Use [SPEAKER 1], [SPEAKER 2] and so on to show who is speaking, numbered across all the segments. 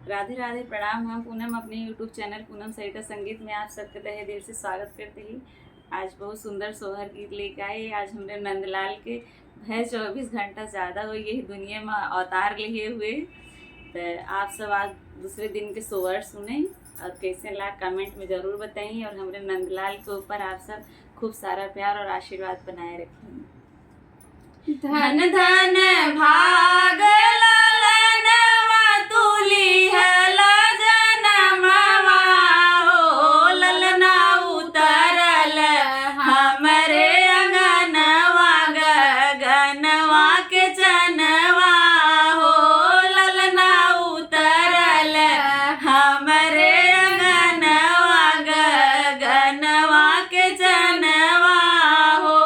[SPEAKER 1] राधे राधे, प्रणाम। हम पूनम अपने यूट्यूब चैनल पूनम सरिता संगीत में आप सबके तहे दिल से स्वागत करते ही आज बहुत सुंदर सोहर गीत लेके आए। आज हमने नंदलाल के भय 24 घंटा ज़्यादा हो यही दुनिया में अवतार लिए हुए। तो आप सब आज दूसरे दिन के सोहर सुने और कैसे ला कमेंट में ज़रूर बताइए और हमारे नंदलाल के ऊपर आप सब खूब सारा प्यार और आशीर्वाद बनाए रखें। धन धन भाग ललनवा तुली हला जनमवा हो, ललना उतरल हमरे अंगनवा गगनवा के चनवा हो, ललना उतरल हमरे अंगनवा गगनवा के चनवा हो।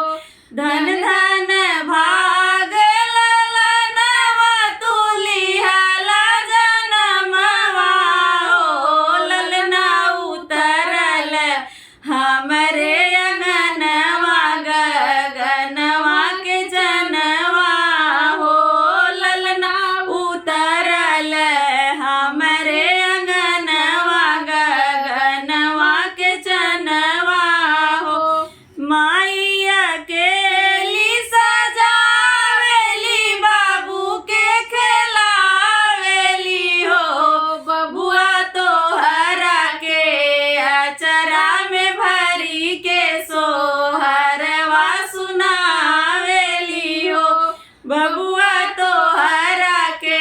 [SPEAKER 1] धन धन भाग ललनवा तुली हला जनमवा हो, ललना उतरल हमरे अंगनवा गगनवा के जनवा हो, ललना उतरल हमरे अंगनवा गगनवा के जनवा हो। माइया के बबुआ तो हरा के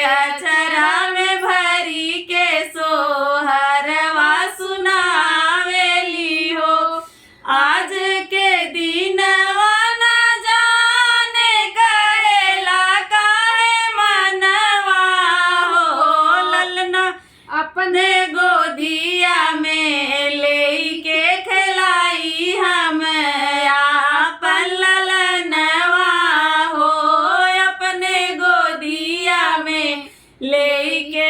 [SPEAKER 1] अचरा में भरी के सोहरवा सुनावेली हो। आज के दिनवा ना जाने करेला काहे मनवा हो, ललना अपने गोदिया में लेके खिलाई हम आपन ललनवा हो, अपने गोदिया में लेके